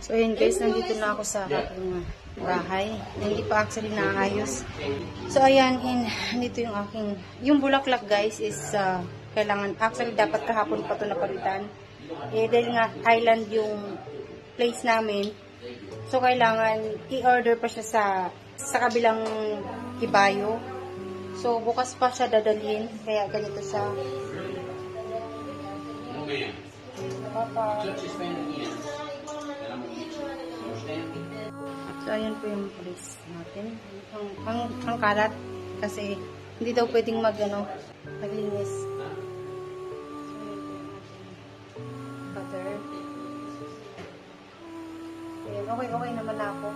So ayun guys, nandito na ako sa aking bahay. Hindi pa actually naayos. So ayan, nandito yung aking, yung bulaklak guys is kailangan, actually dapat kahapon pa ito napalitan. Dahil nga island yung place namin. So kailangan i-order pa siya sa kabilang Ibayo. So bukas pa siya dadalhin. Kaya ganito sa Papa. So, ayan po yung place natin. Ang kalat. Kasi, hindi daw pwedeng maglinis. Butter. Ayan, okay naman na ako.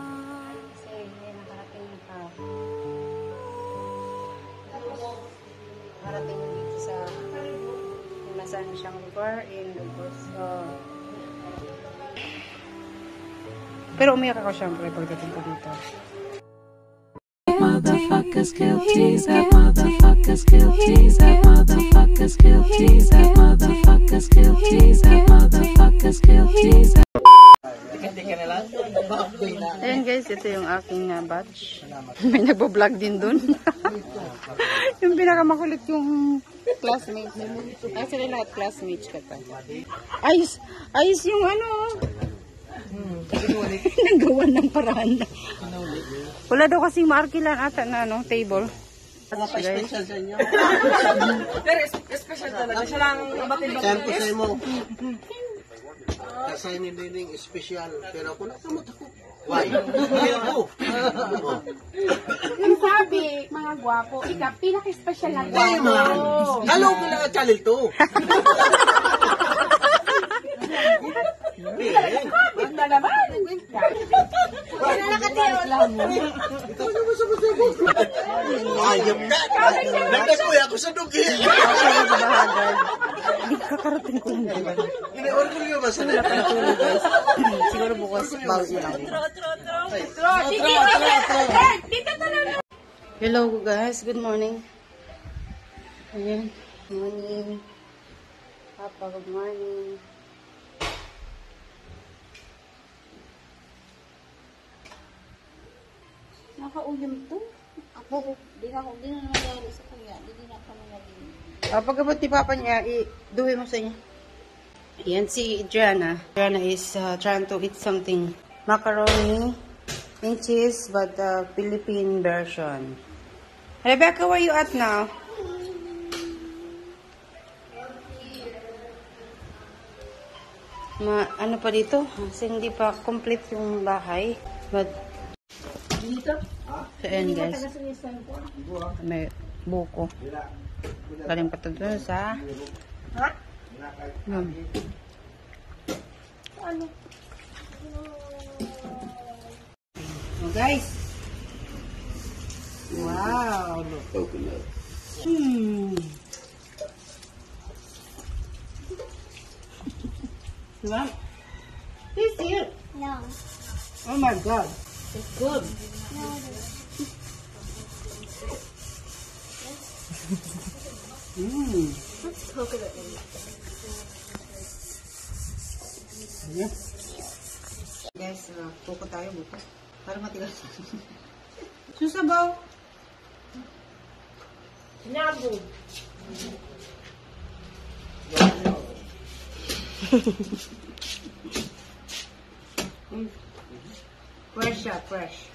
Kasi, ayan, nakarating yung dito sa nasaan siyang lugar. And, of course, pero umiyak ako syempre pagdating ko dito. Motherfuckers kill tease, that motherfuckers kill tease, that motherfuckers kill tease, that motherfuckers kill tease, that motherfuckers kill tease. Ayan guys, ito yung aking batch. May nagbo-vlog din dun. Yung pinakamakulit yung classmates. Actually lahat classmates ka ta. Ayos yung nagawa ng paraan. Wala daw kasing maarkilan ata na table. Special sa inyo. Pero special talaga. Siya lang batid-batid. Sample sa mo. Kasay ni Dinding special. Pero ako nakamot ako. Why? Ang sabi, mga gwapo, ikaw pinaka-special na Why, gwapo. man? Hello ko lang ang channel to. Bakit na naman? Wala nakatiyot lang mo. Ikaw naman sa masabo. Ayam na. Nagdagoy ako sa dugi. Hindi kakarating ko lang. Ini-order nyo ba sa Nakatulog guys. Siguro bukas bawi na lang. Hello guys, good morning. Ayan, morning. Papa, good morning. Nakaulim to. Ako, di na nangyari sa kanya. Di na kami naging. Pagkabot ni Papa niya, i-duwi mo sa inyo. Ayan si Adriana. Adriana is trying to eat something. Macaroni and cheese, but Philippine version. Rebecca, where you at now? Ano pa dito? Kasi hindi pa complete yung bahay. But, Dito? so ayan guys. May buko. Galing pa ito dun sa... Ano? Oh, guys. Wow. Diba? Taste it. No. Oh my God. It's good. No. Let's coconut in it. Yeah. Guys, buko tayo buko. Para matigas. Susabaw. Nabo. Fresh siya, fresh.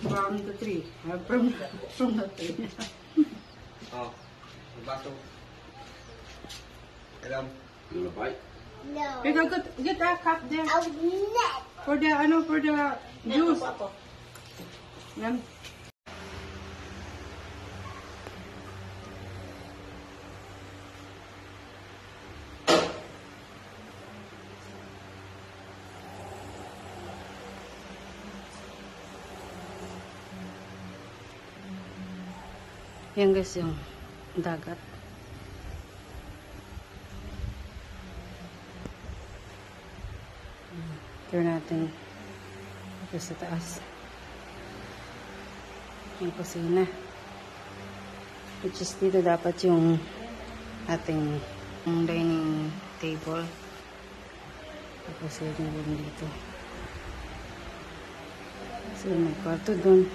From the tree. From the tree. Oh, bato. Alam, you wanna bite? No. You can get a cup there. I was not. For the juice. Yan. Yan guys yung dagat. Turn natin ito sa taas. Yung kusina. Which is dito dapat yung ating dining table. Tapos yung room dito. So, nagkwarto doon.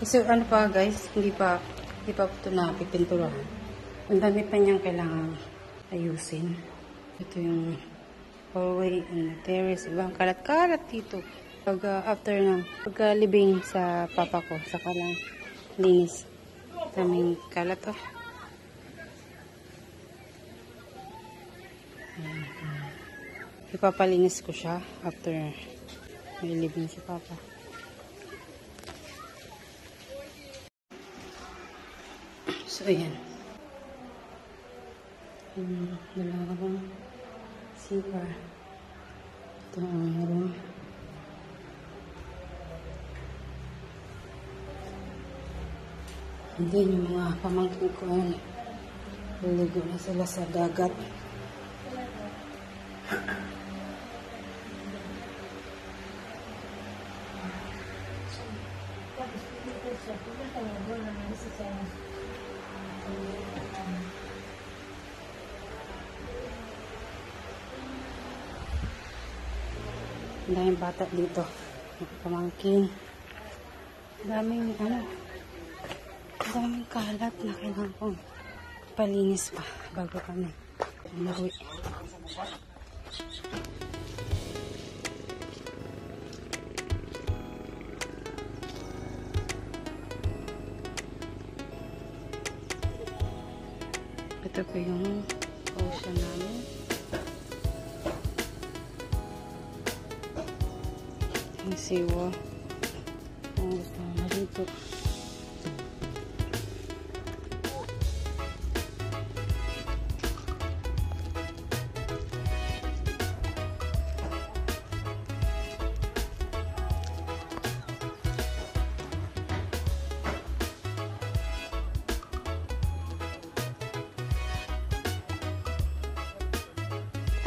Kasi ano pa guys, hindi pa ito na pipinturahan. Ang dami pa niyang kailangan ayusin. Ito yung hallway and the terrace. Ibang kalat-kalat dito. Pag after ng pagka-living sa papa ko, saka lang linis. Daming kalat oh. Ipapalinis ko siya after may living si papa. So, ayan. Dalawang CR. Ito ang room. And then, yung mga pamangkin ko, liligo na sila sa dagat. Ang daming bata dito. Pamangkin. Daming daming kalat na kailangan kong palinis pa bago kami umuwi. Ito po yung ocean namin. Yung siwa. Ang gusto mo dito.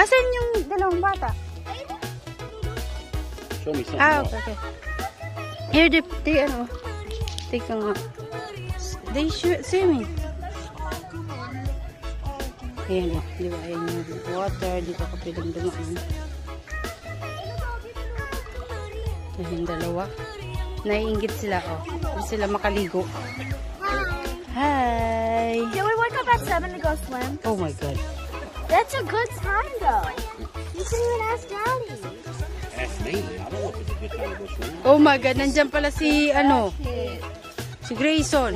Asan yung dalawang bata? Show me something. Okay. Here, they nga. They swimming. Ayan o, di ba? Ayan yung water. Di pa kapilang dumaan. Ayan yung dalawa. Naiingit sila o. Hindi sila makaligo. Hi! Can we wake up at 7 to go swim? Oh my God. That's a good time though. You can even ask Daddy. Ask me. I don't know if it's a good time to go swimming. Oh my God, nandyan pala si, si Grayson.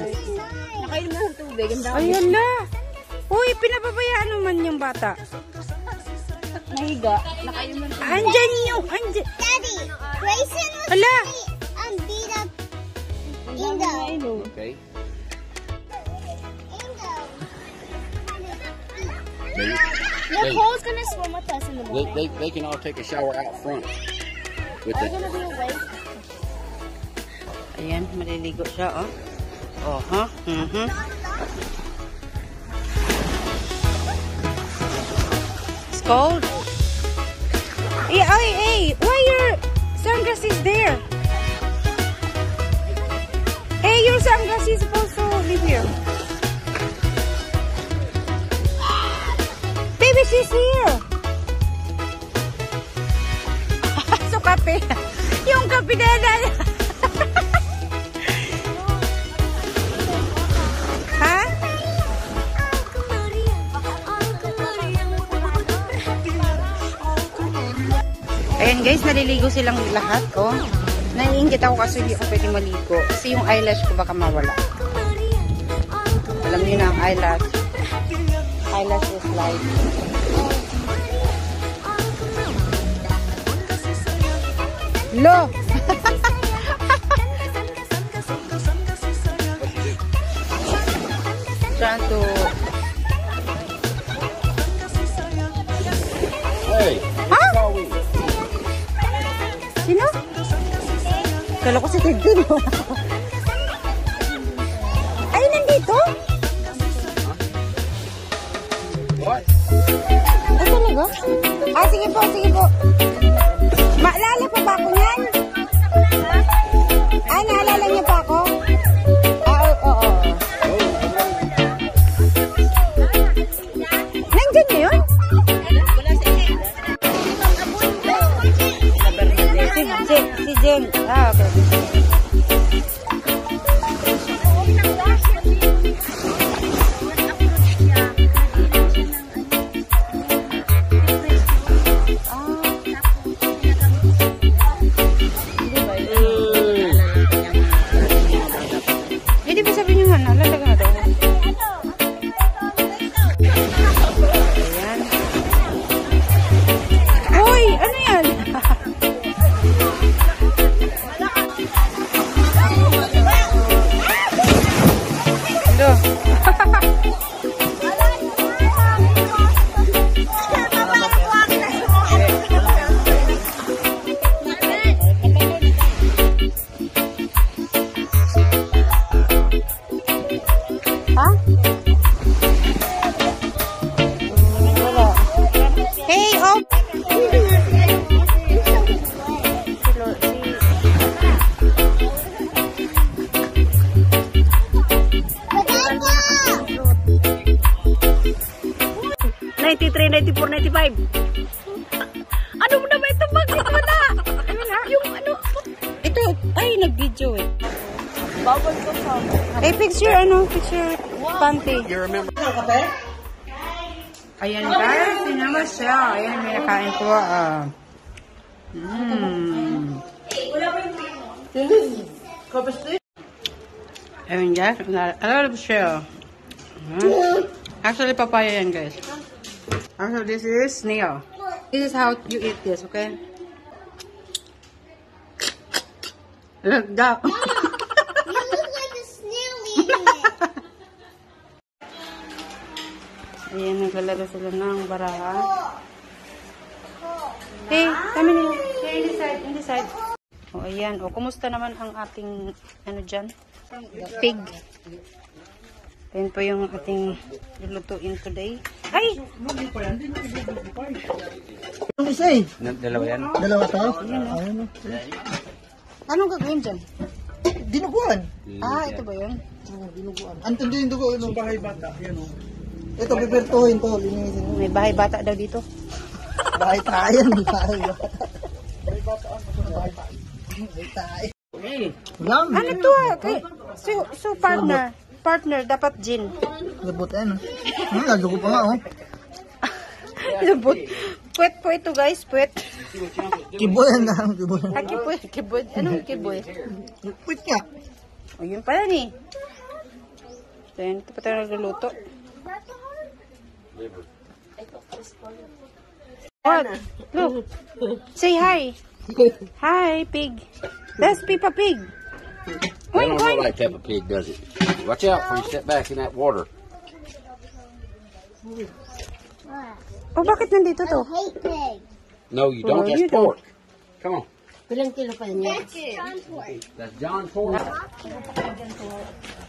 Nakainom na ng tubig. Ang dami. Ayan na. Uy, pinapabayaan naman yung bata. Nahiga. Nakainom na ng tubig. Andyan yung, Daddy, Grayson was Ala! beat up Indo. Okay. Nicole's gonna swim with us in the morning. They can all take a shower out front. With Are you the, gonna be awake? Ayan, maliligo siya, oh. Oh, ha? It's cold. Hey, why your sunglasses there? Hey, your sunglasses supposed to live here. Baby, she's here. So, kape. Yung kape na ha? Ayan guys, naliligo silang lahat, oh. Naiingit ako kasi hindi ako pwede maligo. Kasi yung eyelash ko baka mawala. Alam niyo na ang eyelash. Eyelash is like... Lo! Trying to... hey, Huh? all we. Sino? Kala ko si Ted mo. Ay, nandito? What? Ay, talaga? Ah, sige po, sige po. Maalala pa ba ako niyan? Ah, naalala niyo pa ako? Ah, oo. Nandyan niyo yun? Wala Jen. Ah, okay. Hindi ba sabi niyo man, lalaga na daw. Ayan. Hoy, ano yan? Hello. Ha? Wala. Hey, oh! $93, $94, $95. Ano mo naman ito? Bakit wala? Yung ano? Ito, ay, nag-video eh. Bawal ko sa... Eh, picture, panty. You remember? Ayan guys, yun naman siya. Ayan, may nakain ko. Ayan guys, alam siya. Actually, papaya yan guys. Actually, this is snail. This is how you eat this, okay? Look, that. You look like a snail eating it. Ayan, naglalaro sila ng baraha. Hey, kami nila. Hey, in this side. O, ayan. O, kumusta naman ang ating, ano dyan? Pig. Ayan po yung ating lulutuin today. Ay! Yung isa eh. Dalawa yan? Dalawa to? Ayun o. Anong gagawin dyan? Dinuguan. Ah, ito ba yun? Oo, dinuguan. Anton din yung dugo. Yung bahay bata. Yan o. Ito, pipertuhin to. Linisin mo. May bahay bata daw dito. Bahay tayo. Bahay bata. Bahay bata. Bahay tayo. Yum. Ano to ah? So partner, dapat gin. Labot yan. Nadugo pa nga oh. Lubot. Puwet po ito guys, puwet. Kiboy yan na. Kiboy. Ah, kiboy. Kiboy. Anong kiboy? Puwit nga. O, yun pala ni. Then, ito pa tayo nagluluto. What? Look. Say hi. Hi, pig. That's Peppa Pig. That don't look like Peppa Pig, does it? Watch out before you step back in that water. Oh, bakit nandito to? Hate pig. No, you don't. Oh, That's you don't. pork. Come on. That's John pork.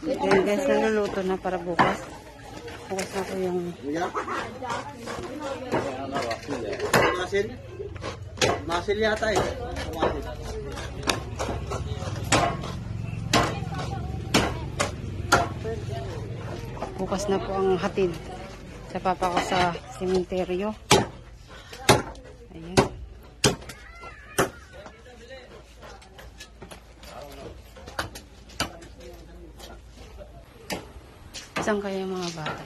Ayan guys, naluluto na para bukas. Bukas na ko yung... Masil? Masil yata eh. Bukas na po ang hatid sa papa ko sa sementeryo. Ayan. Saan kaya yung mga bata?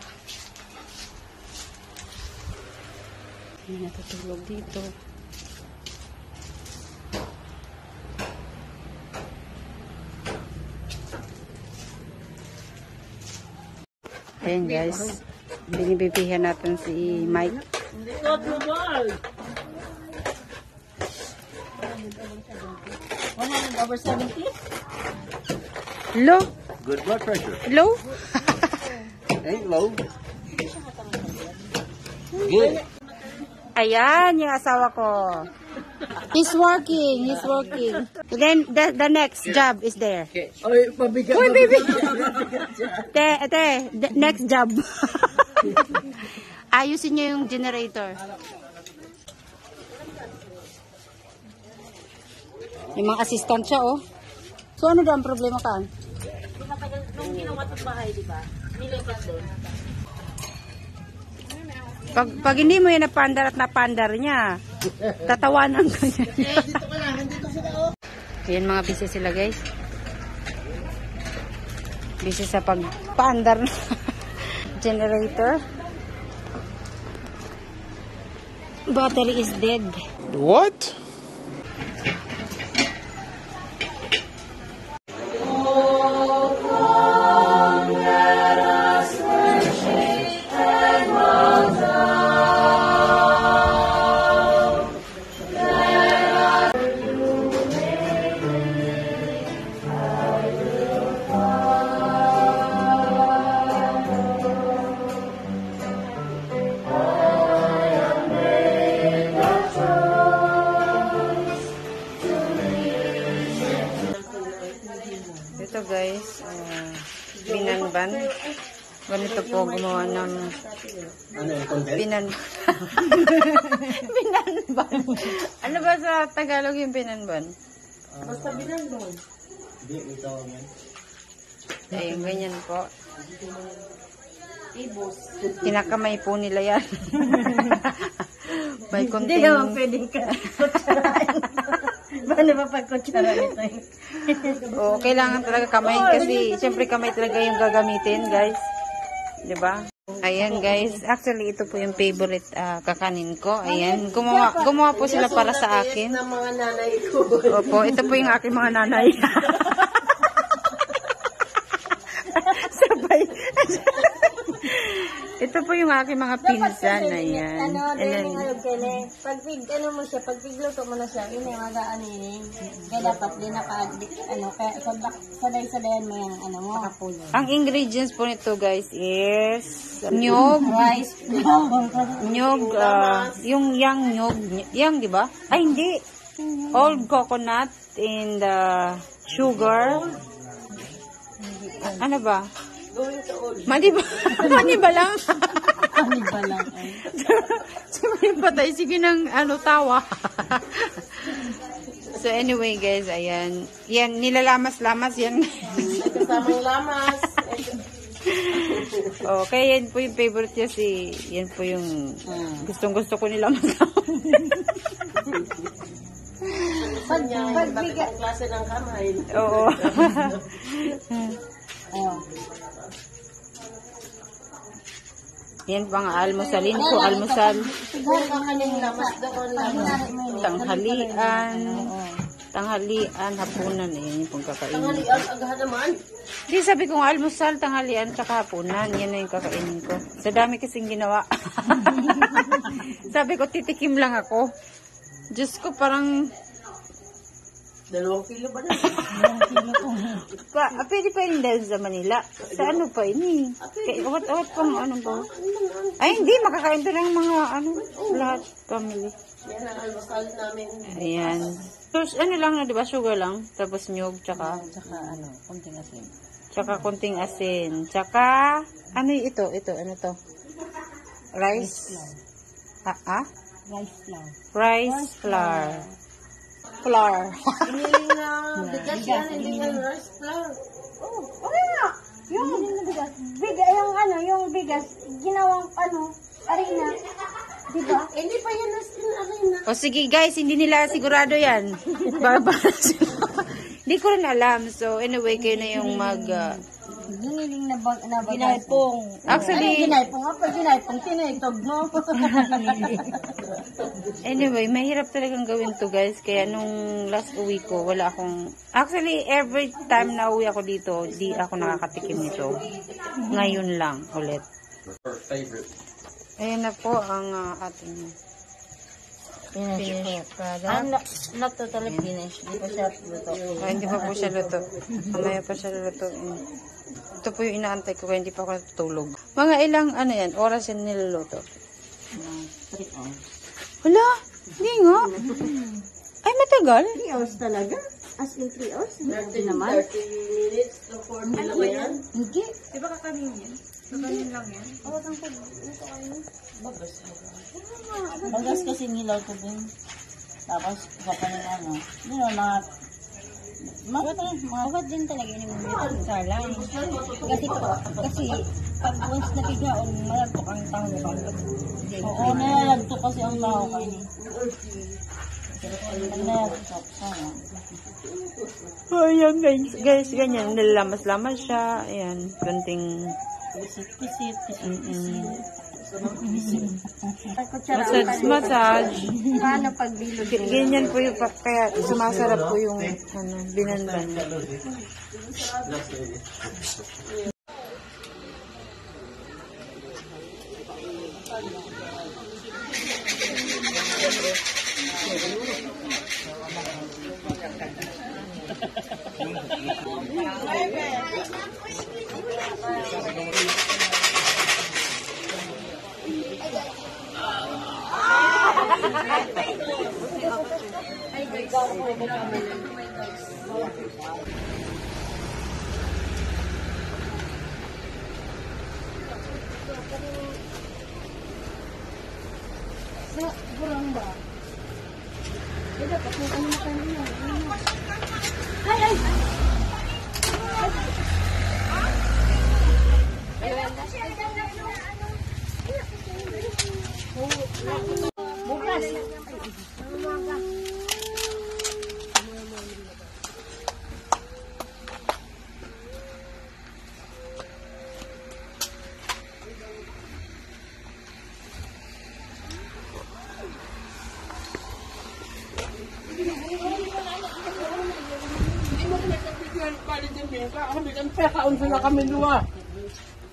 May natutulog dito. Ayan guys, binibibihan natin si Mike. Over 70? Low? Good blood pressure. Low? Ain't low. Good. Ayan, yung asawa ko. He's working. Then, the next job is there. Ay, mabigat. Uy, baby! The next job. Ayusin niyo yung generator. Yung mga assistant siya, oh. So, ano daw ang problema ka? Nung ginawa sa bahay, di ba? Nilipat doon. Pag hindi mo yan napandar at napandar niya, tatawanan ka niya. Ayan, mga busy sila guys. Busy sa pagpaandar ng generator. Battery is dead. What? Ito guys, binanban. Ganito po gumawa ng binanban. Binanban. Ano ba sa Tagalog yung binanban? Basta binanban. Ayun, ganyan po. Ibos. Kinakamay po nila yan. May konting... Hindi naman pwedeng ka. Paano ba pagkutsara nito? Oo, kailangan talaga kamay kasi siyempre kamay talaga yung gagamitin, guys. 'Di ba? Ayan, guys. Actually, ito po yung favorite kakanin ko. Ayan, gumawa po sila para sa akin. Ng mga nanay ko. Opo, ito po yung aking mga nanay. Sabay. Ito po yung aking mga pinsan. Ayan. Pag mo siya, pag pigluto mo na siya, yun yung magaan yun. Kaya dapat din kaya saday-sadayan mo yung mo. Ang ingredients po nito, guys, is nyog, Rice. nyog, yung nyog, di ba? Ay, hindi. Old coconut and sugar. Ano ba? Maniba. Maniba lang. Maniba lang. Sabi patay. Sige ng tawa. So anyway guys, ayan. Yan, nilalamas-lamas yan. Kasamang lamas. Okay, yan po yung favorite niya yan po yung gustong-gusto ko nilamas. Pagbigat klase ng kamay. Oo. Yan pang almusalin ko, almusal. Tanghalian, hapunan. Yan yung pong kakainin. Tanghalian, agahan naman. Di sabi kong almusal, tanghalian, tsaka hapunan. Yan na yung kakainin ko. Sa dami kasing ginawa. Sabi ko, titikim lang ako. Diyos ko, parang... 2 kilo ba na? Pwede pa yun dahil sa Manila. Sa ano pa ini? Awat-awat pang ano ba? Ay, hindi. Makakain to ng mga lahat family. Yan ang almusal namin. Ayan. Tapos ano lang na, diba? Sugar lang. Tapos nyog, tsaka Konting asin. tsaka konting asin. Tsaka, ano ito? Ano to? Rice. Rice flour. Rice flour. Flour. Iniling na bigas yan, hindi yan rice flour. Oh, okay nga. Yung bigas, ginawang arena. Diba? Hindi pa yan arena. O sige guys, hindi nila sigurado yan. Hindi ko rin alam. So anyway, kayo na yung Giniling na Ginaypong. Actually, Ginaypong nga pa, ginaypong tinitog mo. anyway, mahirap talagang gawin to guys. Kaya nung last uwi ko, wala akong... Actually, every time na uwi ako dito, di ako nakakatikim nito. Ngayon lang ulit. Ayan na po ang ating finished product. Not totally finished. Hindi pa siya luto. Hindi pa po siya luto. Mamaya pa siya luto. Ito po yung inaantay ko kaya hindi pa ako natutulog. Mga ilang oras yan niluluto? 3 hours. Wala, hindi nga. Ay, matagal. 3 hours talaga? As in 3 hours? 30 naman. 30 minutes to 40 lang ba yan? Hindi. Di ba kakanin yan? Kakanin lang yan? Bagas kasi nilaw ko din. Tapos, kapanin Mawad din talaga yun yung sarlay. Kasi pag once na pigaon, malagtok ang taho ka. Oo, nalalagto kasi ang tao kayo. Nalalagto sana. Ayan guys, ganyan. Nilalamas-lamas siya. Ayan, konting Pisit. massage. Paano pag bilog? Ganyan po yung, kaya sumasarap po yung binanban.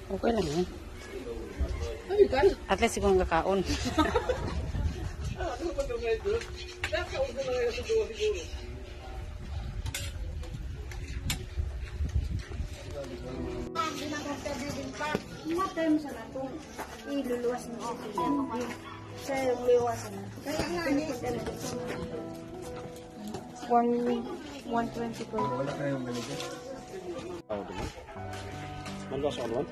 Okay lang yan. At least siguro kakaon. Matay mo sa natong iluluwas mo ako. Sa yung liwas mo. Kaya nga niya. 120 po. Wala kayong ganito. Maluwas ako naman.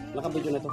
Nakabidyo na to.